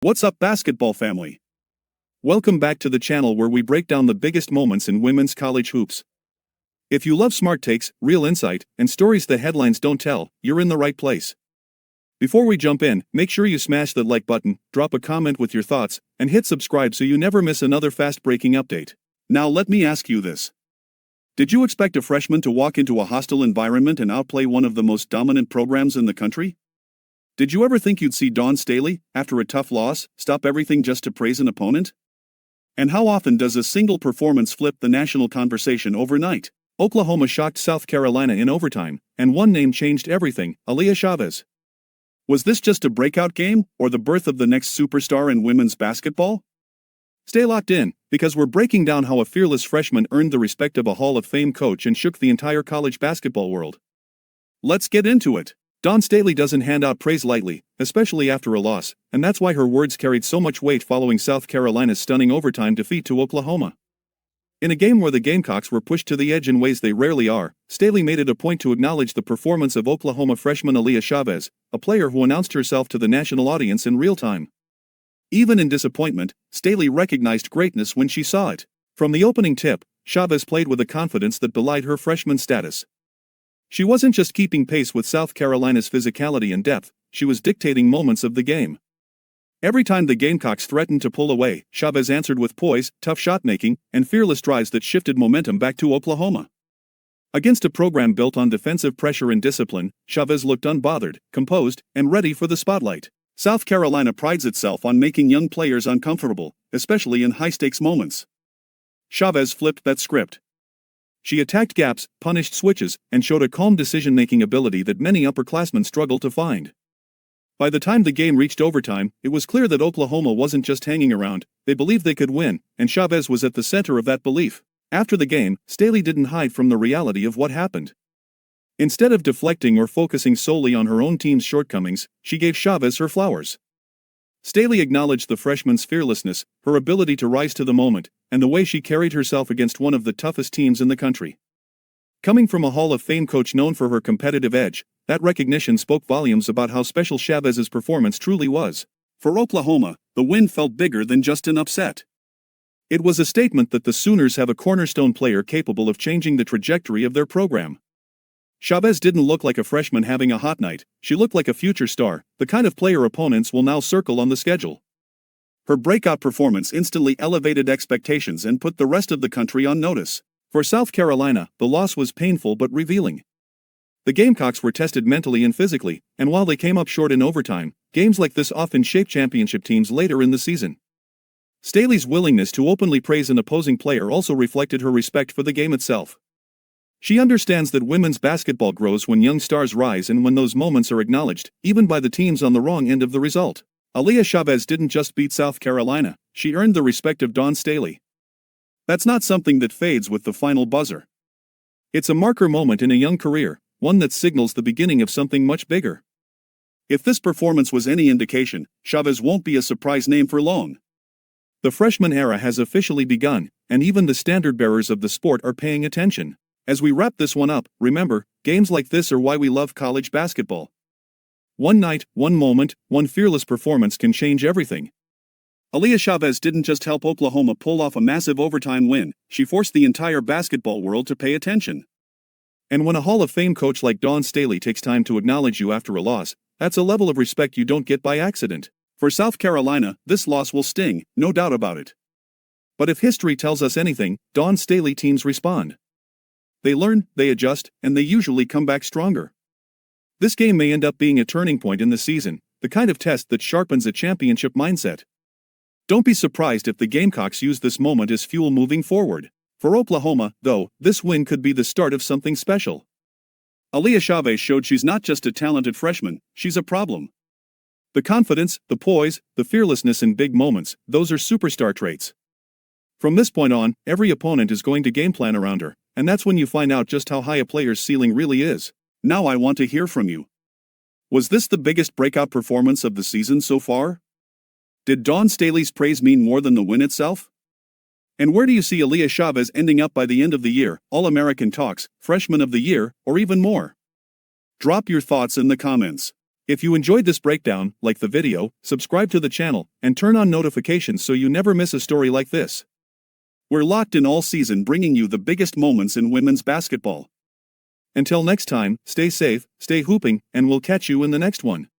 What's up, basketball family? Welcome back to the channel where we break down the biggest moments in women's college hoops. If you love smart takes, real insight, and stories the headlines don't tell, you're in the right place. Before we jump in, make sure you smash that like button, drop a comment with your thoughts, and hit subscribe so you never miss another fast-breaking update. Now let me ask you this. Did you expect a freshman to walk into a hostile environment and outplay one of the most dominant programs in the country? Did you ever think you'd see Dawn Staley, after a tough loss, stop everything just to praise an opponent? And how often does a single performance flip the national conversation overnight? Oklahoma shocked South Carolina in overtime, and one name changed everything: Aaliyah Chavez. Was this just a breakout game, or the birth of the next superstar in women's basketball? Stay locked in, because we're breaking down how a fearless freshman earned the respect of a Hall of Fame coach and shook the entire college basketball world. Let's get into it. Dawn Staley doesn't hand out praise lightly, especially after a loss, and that's why her words carried so much weight following South Carolina's stunning overtime defeat to Oklahoma. In a game where the Gamecocks were pushed to the edge in ways they rarely are, Staley made it a point to acknowledge the performance of Oklahoma freshman Aaliyah Chavez, a player who announced herself to the national audience in real time. Even in disappointment, Staley recognized greatness when she saw it. From the opening tip, Chavez played with a confidence that belied her freshman status. She wasn't just keeping pace with South Carolina's physicality and depth, she was dictating moments of the game. Every time the Gamecocks threatened to pull away, Chavez answered with poise, tough shot-making, and fearless drives that shifted momentum back to Oklahoma. Against a program built on defensive pressure and discipline, Chavez looked unbothered, composed, and ready for the spotlight. South Carolina prides itself on making young players uncomfortable, especially in high-stakes moments. Chavez flipped that script. She attacked gaps, punished switches, and showed a calm decision-making ability that many upperclassmen struggle to find. By the time the game reached overtime, it was clear that Oklahoma wasn't just hanging around, they believed they could win, and Chavez was at the center of that belief. After the game, Staley didn't hide from the reality of what happened. Instead of deflecting or focusing solely on her own team's shortcomings, she gave Chavez her flowers. Staley acknowledged the freshman's fearlessness, her ability to rise to the moment, and the way she carried herself against one of the toughest teams in the country. Coming from a Hall of Fame coach known for her competitive edge, that recognition spoke volumes about how special Chavez's performance truly was. For Oklahoma, the win felt bigger than just an upset. It was a statement that the Sooners have a cornerstone player capable of changing the trajectory of their program. Chavez didn't look like a freshman having a hot night, she looked like a future star, the kind of player opponents will now circle on the schedule. Her breakout performance instantly elevated expectations and put the rest of the country on notice. For South Carolina, the loss was painful but revealing. The Gamecocks were tested mentally and physically, and while they came up short in overtime, games like this often shape championship teams later in the season. Staley's willingness to openly praise an opposing player also reflected her respect for the game itself. She understands that women's basketball grows when young stars rise and when those moments are acknowledged, even by the teams on the wrong end of the result. Aaliyah Chavez didn't just beat South Carolina, she earned the respect of Dawn Staley. That's not something that fades with the final buzzer. It's a marker moment in a young career, one that signals the beginning of something much bigger. If this performance was any indication, Chavez won't be a surprise name for long. The freshman era has officially begun, and even the standard-bearers of the sport are paying attention. As we wrap this one up, remember, games like this are why we love college basketball. One night, one moment, one fearless performance can change everything. Aaliyah Chavez didn't just help Oklahoma pull off a massive overtime win, she forced the entire basketball world to pay attention. And when a Hall of Fame coach like Dawn Staley takes time to acknowledge you after a loss, that's a level of respect you don't get by accident. For South Carolina, this loss will sting, no doubt about it. But if history tells us anything, Dawn Staley teams respond. They learn, they adjust, and they usually come back stronger. This game may end up being a turning point in the season, the kind of test that sharpens a championship mindset. Don't be surprised if the Gamecocks use this moment as fuel moving forward. For Oklahoma, though, this win could be the start of something special. Aaliyah Chavez showed she's not just a talented freshman, she's a problem. The confidence, the poise, the fearlessness in big moments, those are superstar traits. From this point on, every opponent is going to game plan around her, and that's when you find out just how high a player's ceiling really is. Now I want to hear from you. Was this the biggest breakout performance of the season so far? Did Dawn Staley's praise mean more than the win itself? And where do you see Aaliyah Chavez ending up by the end of the year, All-American talks, Freshman of the Year, or even more? Drop your thoughts in the comments. If you enjoyed this breakdown, like the video, subscribe to the channel, and turn on notifications so you never miss a story like this. We're locked in all season bringing you the biggest moments in women's basketball. Until next time, stay safe, stay hooping, and we'll catch you in the next one.